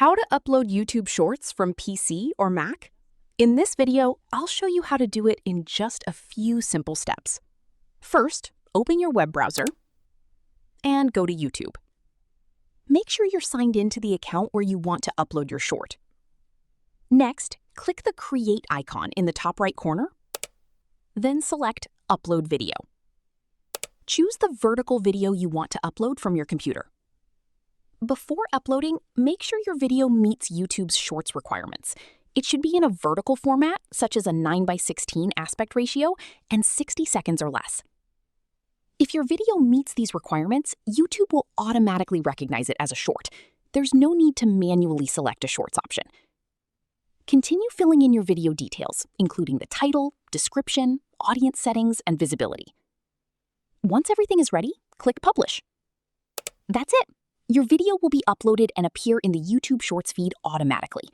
How to upload YouTube Shorts from PC or Mac? In this video, I'll show you how to do it in just a few simple steps. First, open your web browser and go to YouTube. Make sure you're signed into the account where you want to upload your short. Next, click the Create icon in the top right corner, then select Upload Video. Choose the vertical video you want to upload from your computer. Before uploading, make sure your video meets YouTube's Shorts requirements. It should be in a vertical format, such as a 9:16 aspect ratio, and 60 seconds or less. If your video meets these requirements, YouTube will automatically recognize it as a short. There's no need to manually select a Shorts option. Continue filling in your video details, including the title, description, audience settings, and visibility. Once everything is ready, click Publish. That's it. Your video will be uploaded and appear in the YouTube Shorts feed automatically.